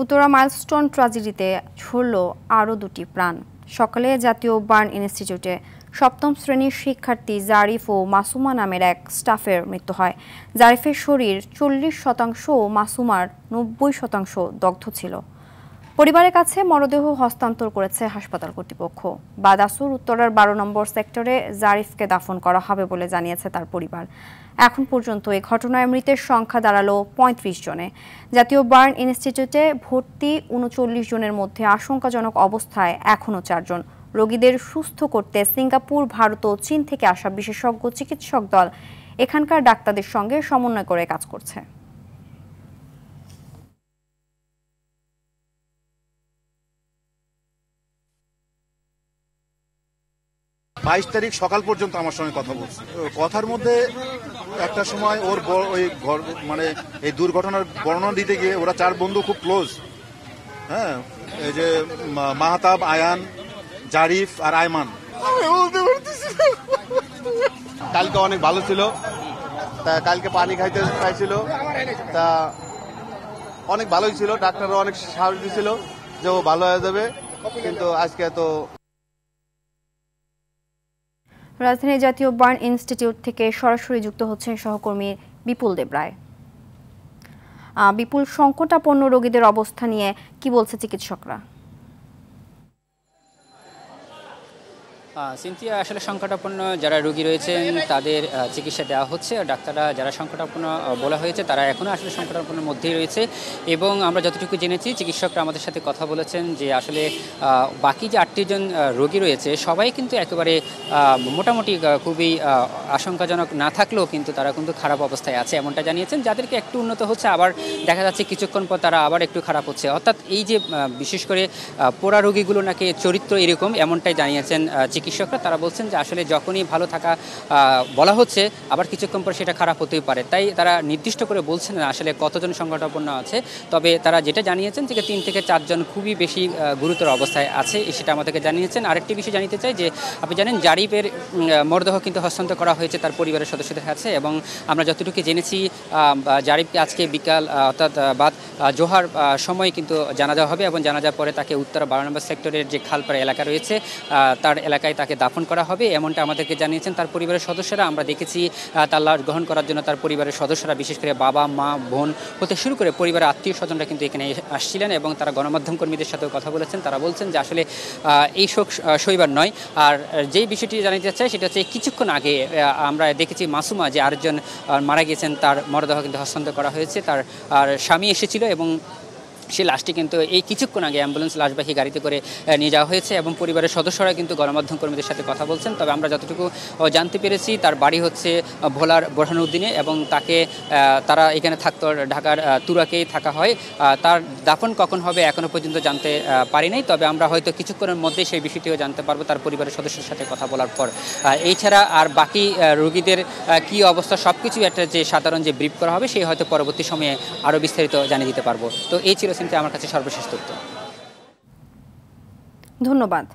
Uttara milestone ট্র্যাজেডিতে ঝরল আরও দুটি প্রাণ। সকালে জাতীয় বার্ন ইনস্টিটিউটে সপ্তম শ্রেণীর শিক্ষার্থী জারিফ ও মাসুমা নামের এক স্টাফের মৃত্যু হয়। জারিফের শরীর 40% ও মাসুমার 90% দগ্ধ ছিল। পরিবারের কাছে মরদেহ হস্তান্তর করেছে হাসপাতাল কর্তৃপক্ষ। বাদ আসর উত্তরার 12 নম্বর সেক্টরে জারিফকে দাফন করা হবে বলে জানিয়েছে তার পরিবার। এখন পর্যন্ত এই ঘটনায় মৃতের সংখ্যা দাঁড়ালো 35 জনে। জাতীয় বার্ন ইনস্টিটিউটে ভর্তি 39 জনের মধ্যে আশঙ্কাজনক অবস্থায় এখনও 4 জন। রোগীদের সুস্থ করতে সিঙ্গাপুর, ভারত ও চীন থেকে আসা বিশেষজ্ঞ চিকিৎসক দল এখানকার ডাক্তারদের সঙ্গে সমন্বয় করে কাজ করছে। 22 তারিখ সকাল পর্যন্ত আমার সঙ্গে কথা বলছে। কথার মধ্যে একটা সময় ওর ওই মানে এই দুর্ঘটনার বর্ণনা দিতে গিয়ে ওরা 4 বন্ধু খুব ক্লোজ। হ্যাঁ, এই যে মাহতাব, আয়ান, জারিফ আর আয়মান। কালকে অনেক ভালো ছিল, তা কালকে পানি খাইতে চাইছিল, তা অনেক ভালোই ছিল। ডাক্তাররা অনেক সাহস দিয়েছিল যে ও ভালো হয়ে যাবে, কিন্তু আজকে তো। রাজধানীর জাতীয় বার্ন ইনস্টিটিউট থেকে সরাসরি যুক্ত হচ্ছেন সহকর্মী বিপুল দেবরায়। বিপুল, সংকটাপন্ন রোগীদের অবস্থা নিয়ে কি বলছে চিকিৎসকরা? সিনথিয়া, আসলে সংকটাপন্ন যারা রোগী রয়েছেন তাদের চিকিৎসা দেওয়া হচ্ছে। ডাক্তাররা যারা সংকটাপন্ন বলা হয়েছে তারা এখনও আসলে সংকটাপন্নের মধ্যেই রয়েছে, এবং আমরা যতটুকু জেনেছি চিকিৎসকরা আমাদের সাথে কথা বলেছেন যে আসলে বাকি যে 8টি জন রোগী রয়েছে সবাই কিন্তু একেবারে মোটামুটি খুবই আশঙ্কাজনক না থাকলেও কিন্তু তারা কিন্তু খারাপ অবস্থায় আছে এমনটা জানিয়েছেন। যাদেরকে একটু উন্নত হচ্ছে, আবার দেখা যাচ্ছে কিছুক্ষণ পর তারা আবার একটু খারাপ হচ্ছে। অর্থাৎ এই যে বিশেষ করে পোড়া রোগীগুলো নাকি চরিত্র এরকম, এমনটাই জানিয়েছেন চিকিৎসকরা। তারা বলছেন যে আসলে যখনই ভালো থাকা বলা হচ্ছে আবার কিছুক্ষণ পর সেটা খারাপ হতেই পারে, তাই তারা নির্দিষ্ট করে বলছেন না আসলে কতজন সংকটাপন্ন আছে। তবে তারা যেটা জানিয়েছেন যে 3 থেকে 4 জন খুবই বেশি গুরুতর অবস্থায় আছে, সেটা আমাদেরকে জানিয়েছেন। আরেকটি বিষয় জানিতে চাই যে আপনি জানেন জারিফের মরদেহ কিন্তু হস্তান্তর করা হয়েছে তার পরিবারের সদস্যদের কাছে, এবং আমরা যতটুকু জেনেছি জারিফকে আজকে বিকাল অর্থাৎ বাদ জোহার সময় কিন্তু জানাজা হবে, এবং জানাজার পরে তাকে উত্তরা 12 নম্বর সেক্টরের যে খালপাড়া এলাকা রয়েছে তার এলাকায় তাকে দাফন করা হবে, এমনটা আমাদেরকে জানিয়েছেন তার পরিবারের সদস্যরা। আমরা দেখেছি তার লাশ গ্রহণ করার জন্য তার পরিবারের সদস্যরা, বিশেষ করে বাবা, মা, বোন হতে শুরু করে পরিবারের আত্মীয় স্বজনরা কিন্তু এখানে আসছিলেন, এবং তারা গণমাধ্যম কর্মীদের সাথেও কথা বলেছেন। তারা বলছেন যে আসলে এই শোক সইবার নয়। আর যেই বিষয়টি জানাতে চাই সেটা হচ্ছে কিছুক্ষণ আগে আমরা দেখেছি মাসুমা যে আরেকজন মারা গিয়েছেন, তার মরদেহ কিন্তু হস্তান্তর করা হয়েছে। তার স্বামী এসেছিল এবং সেই লাশটি কিন্তু এই কিছুক্ষণ আগে অ্যাম্বুলেন্স লাশবাহী গাড়িতে করে নিয়ে যাওয়া হয়েছে, এবং পরিবারের সদস্যরা কিন্তু গণমাধ্যম কর্মীদের সাথে কথা বলছেন। তবে আমরা যতটুকু জানতে পেরেছি তার বাড়ি হচ্ছে ভোলার বোরহানউদ্দিনে, এবং তাকে তারা এখানে থাকতো ঢাকার তুরাকেই থাকা হয়। তার দাফন কখন হবে এখনও পর্যন্ত জানতে পারি নাই, তবে আমরা হয়তো কিছুক্ষণের মধ্যে সেই বিষয়টিও জানতে পারবো তার পরিবারের সদস্যের সাথে কথা বলার পর। এছাড়া আর বাকি রোগীদের কী অবস্থা সব কিছু একটা যে সাধারণ যে ব্রিফ করা হবে সেই হয়তো পরবর্তী সময়ে আরও বিস্তারিত জানিয়ে দিতে পারবো। তো এই ছিল আমার কাছে সর্বশেষ তথ্য। ধন্যবাদ।